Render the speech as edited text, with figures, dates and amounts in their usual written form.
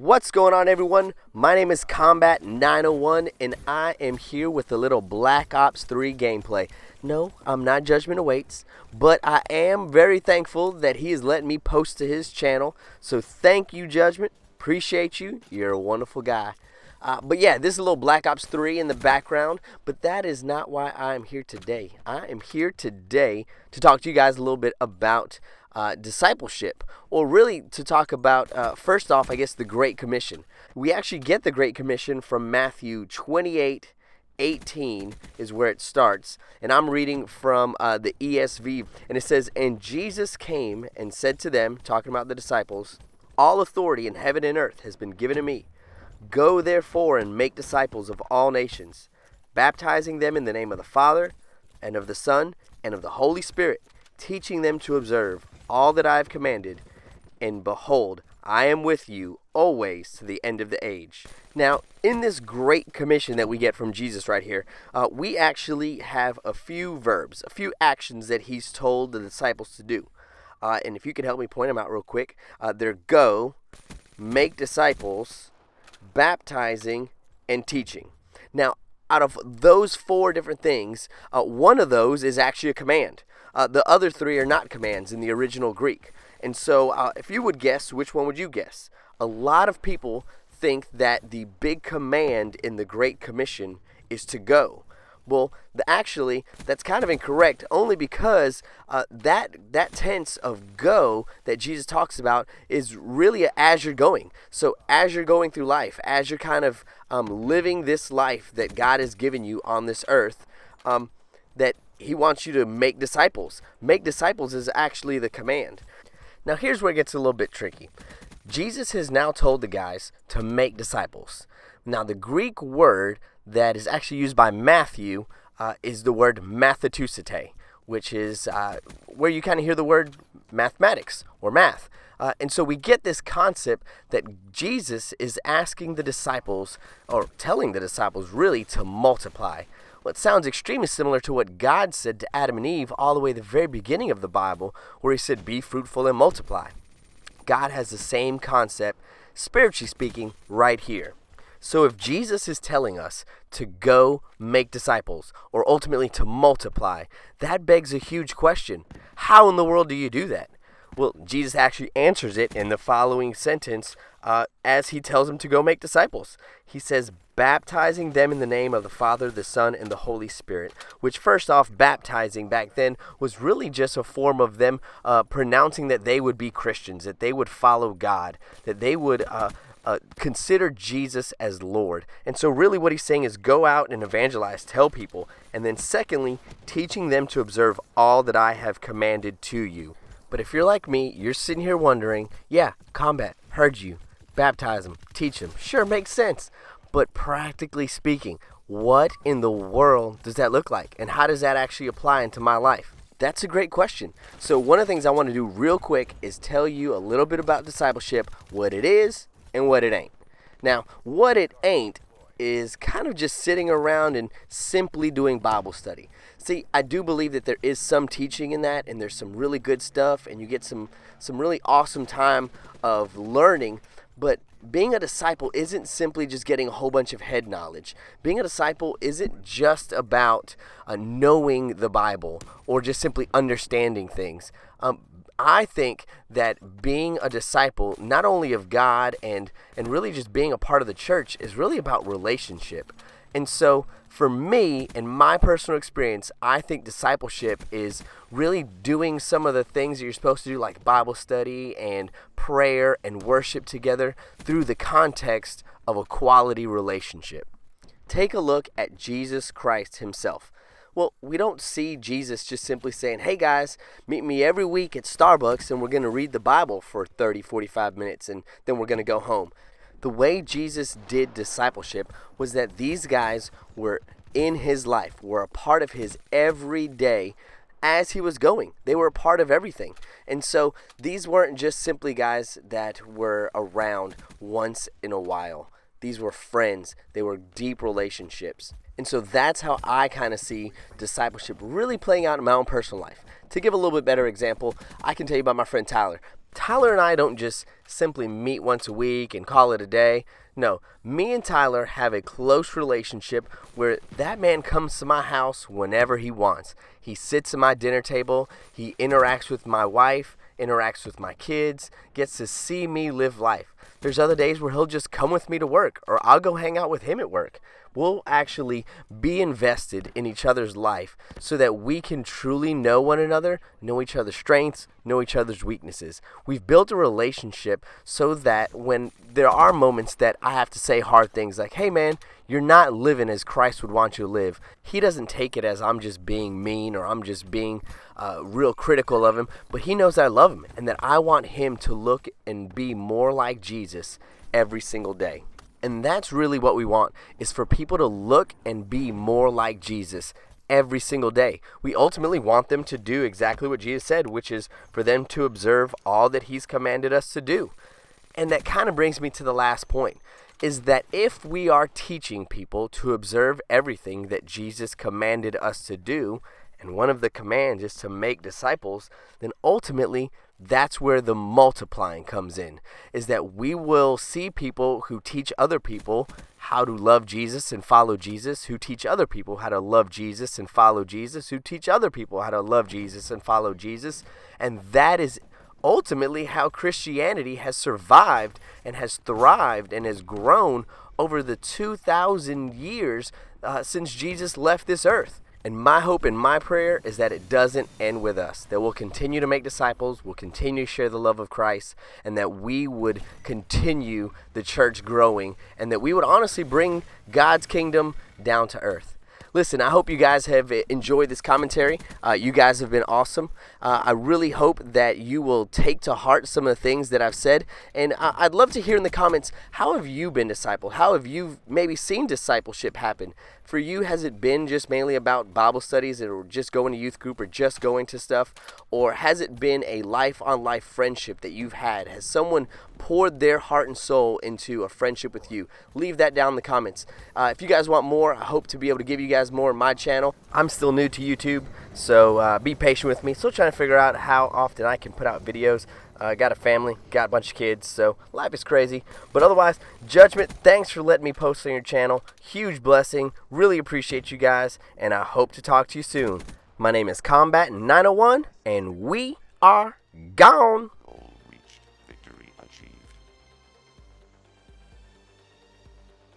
What's going on, everyone? My name is Combat 901 and I am here with a little Black Ops 3 gameplay. No, I'm not Judgment Awaits, but I am very thankful that he is letting me post to his channel. So thank you, Judgment. Appreciate you. You're a wonderful guy. But yeah, this is a little Black Ops 3 in the background, but that is not why I'm here today. I am here today to talk to you guys a little bit about discipleship, or really to talk about, first off, I guess, the Great Commission. We actually get the Great Commission from Matthew 28:18 is where it starts, and I'm reading from the ESV, and it says, "And Jesus came and said to them," talking about the disciples, "All authority in heaven and earth has been given to me. Go therefore and make disciples of all nations, baptizing them in the name of the Father, and of the Son, and of the Holy Spirit, teaching them to observe all that I have commanded, and behold, I am with you always to the end of the age." Now, in this Great Commission that we get from Jesus right here, we actually have a few verbs, a few actions that he's told the disciples to do. And if you could help me point them out real quick, they're go, make disciples, baptizing, and teaching. Now, out of those four different things, one of those is actually a command. The other three are not commands in the original Greek. And so if you would guess, which one would you guess? A lot of people think that the big command in the Great Commission is to go. Well, actually, that's kind of incorrect, only because that tense of go that Jesus talks about is really as you're going. So as you're going through life, as you're kind of living this life that God has given you on this earth, that he wants you to make disciples. Make disciples is actually the command. Now, here's where it gets a little bit tricky. Jesus has now told the guys to make disciples. Now, the Greek word that is actually used by Matthew is the word mathetusite, which is where you kind of hear the word mathematics or math. And so we get this concept that Jesus is asking the disciples, or telling the disciples really, to multiply. Well, it sounds extremely similar to what God said to Adam and Eve all the way at the very beginning of the Bible, where he said, "Be fruitful and multiply." God has the same concept, spiritually speaking, right here. So if Jesus is telling us to go make disciples, or ultimately to multiply, that begs a huge question. How in the world do you do that? Well, Jesus actually answers it in the following sentence as he tells them to go make disciples. He says, baptizing them in the name of the Father, the Son, and the Holy Spirit, which first off, baptizing back then was really just a form of them pronouncing that they would be Christians, that they would follow God, that they would consider Jesus as Lord. And so really what he's saying is go out and evangelize, tell people. And then secondly, teaching them to observe all that I have commanded to you. But if you're like me, you're sitting here wondering, yeah, Combat, heard you. Baptize them, teach them. Sure, makes sense. But practically speaking, what in the world does that look like? And how does that actually apply into my life? That's a great question. So one of the things I want to do real quick is tell you a little bit about discipleship, what it is and what it ain't. Now, what it ain't is kind of just sitting around and simply doing Bible study. See, I do believe that there is some teaching in that, and there's some really good stuff, and you get some really awesome time of learning, but being a disciple isn't simply just getting a whole bunch of head knowledge. Being a disciple isn't just about knowing the Bible or just simply understanding things. I think that being a disciple, not only of God and really just being a part of the church, is really about relationship. And so for me, in my personal experience, I think discipleship is really doing some of the things that you're supposed to do, like Bible study and prayer and worship together, through the context of a quality relationship. Take a look at Jesus Christ himself. Well, we don't see Jesus just simply saying, "Hey guys, meet me every week at Starbucks and we're going to read the Bible for 30, 45 minutes and then we're going to go home." The way Jesus did discipleship was that these guys were in his life, were a part of his every day as he was going. They were a part of everything. And so these weren't just simply guys that were around once in a while. These were friends. They were deep relationships. And so that's how I kind of see discipleship really playing out in my own personal life. To give a little bit better example, I can tell you about my friend Tyler. Tyler and I don't just simply meet once a week and call it a day. No, me and Tyler have a close relationship where that man comes to my house whenever he wants. He sits at my dinner table, he interacts with my wife, interacts with my kids, gets to see me live life. There's other days where he'll just come with me to work, or I'll go hang out with him at work. We'll actually be invested in each other's life so that we can truly know one another, know each other's strengths, know each other's weaknesses. We've built a relationship so that when there are moments that I have to say hard things like, hey man, you're not living as Christ would want you to live. He doesn't take it as I'm just being mean or I'm just being real critical of him, but he knows that I love him and that I want him to look and be more like Jesus every single day. And that's really what we want, is for people to look and be more like Jesus every single day. We ultimately want them to do exactly what Jesus said, which is for them to observe all that he's commanded us to do. And that kind of brings me to the last point, is that if we are teaching people to observe everything that Jesus commanded us to do, and one of the commands is to make disciples, then ultimately that's where the multiplying comes in, is that we will see people who teach other people how to love Jesus and follow Jesus, who teach other people how to love Jesus and follow Jesus, who teach other people how to love Jesus and follow Jesus. And that is ultimately how Christianity has survived and has thrived and has grown over the 2,000 years since Jesus left this earth. And my hope and my prayer is that it doesn't end with us, that we'll continue to make disciples, we'll continue to share the love of Christ, and that we would continue the church growing, and that we would honestly bring God's kingdom down to earth. Listen, I hope you guys have enjoyed this commentary. You guys have been awesome. I really hope that you will take to heart some of the things that I've said. And I'd love to hear in the comments, how have you been discipled? How have you maybe seen discipleship happen? For you, has it been just mainly about Bible studies or just going to youth group or just going to stuff? Or has it been a life-on-life friendship that you've had? Has someone poured their heart and soul into a friendship with you? Leave that down in the comments. If you guys want more, I hope to be able to give you guys more on my channel. I'm still new to YouTube, so be patient with me. Still trying to figure out how often I can put out videos. Got a family, got a bunch of kids, so life is crazy. But otherwise, Judgment, thanks for letting me post on your channel. Huge blessing. Really appreciate you guys, and I hope to talk to you soon. My name is Combat 901, and we are gone.